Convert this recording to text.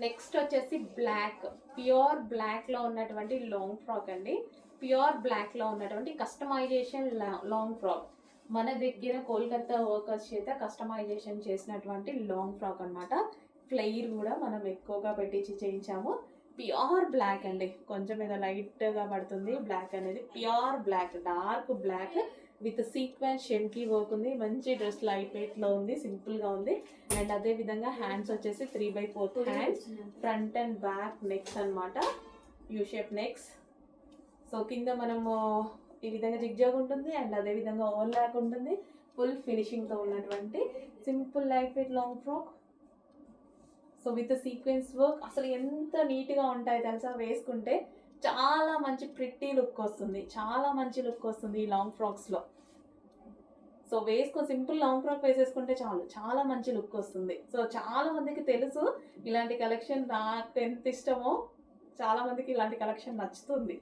Next వచ్చేసి black, pure బ్లాక్లో ఉన్నటువంటి లాంగ్ ఫ్రాక్ అండి. ప్యూర్ బ్లాక్లో ఉన్నటువంటి కస్టమైజేషన్ లాంగ్ ఫ్రాక్. మన దగ్గర కోల్కతా వర్కర్స్ చేత కస్టమైజేషన్ చేసినటువంటి లాంగ్ ఫ్రాక్ అనమాట. ఫ్లెయిర్ కూడా మనం ఎక్కువగా పెట్టించి చేయించాము. ప్యూర్ బ్లాక్ అండి, కొంచెం మీద లైట్గా పడుతుంది బ్లాక్ అనేది. Pure black, dark black with sequence షెమ్కి వర్క్ ఉంది. మంచి డ్రెస్ లైట్ వెయిట్లో ఉంది, సింపుల్గా ఉంది. అండ్ అదే విధంగా హ్యాండ్స్ వచ్చేసి 3/4 hands, front and back next అనమాట, యూ షేప్ నెక్స్. సో కింద మనము ఈ విధంగా జిగ్జాగ్ ఉంటుంది అండ్ అదే విధంగా ఓవర్ ల్యాక్ ఉంటుంది. ఫుల్ ఫినిషింగ్తో ఉన్నటువంటి simple light weight long frock. So with sequence work అసలు ఎంత నీట్గా ఉంటాయి తెలుసా, వేసుకుంటే చాలా మంచి ప్రిట్టి లుక్ వస్తుంది, చాలా మంచి లుక్ వస్తుంది ఈ లాంగ్ ఫ్రాక్స్లో. సో సింపుల్ లాంగ్ ఫ్రాక్ వేసేసుకుంటే చాలు, చాలా మంచి లుక్ వస్తుంది. సో చాలా మందికి తెలుసు ఇలాంటి కలెక్షన్ నాకు ఎంత ఇష్టమో, చాలా మందికి ఇలాంటి కలెక్షన్ నచ్చుతుంది.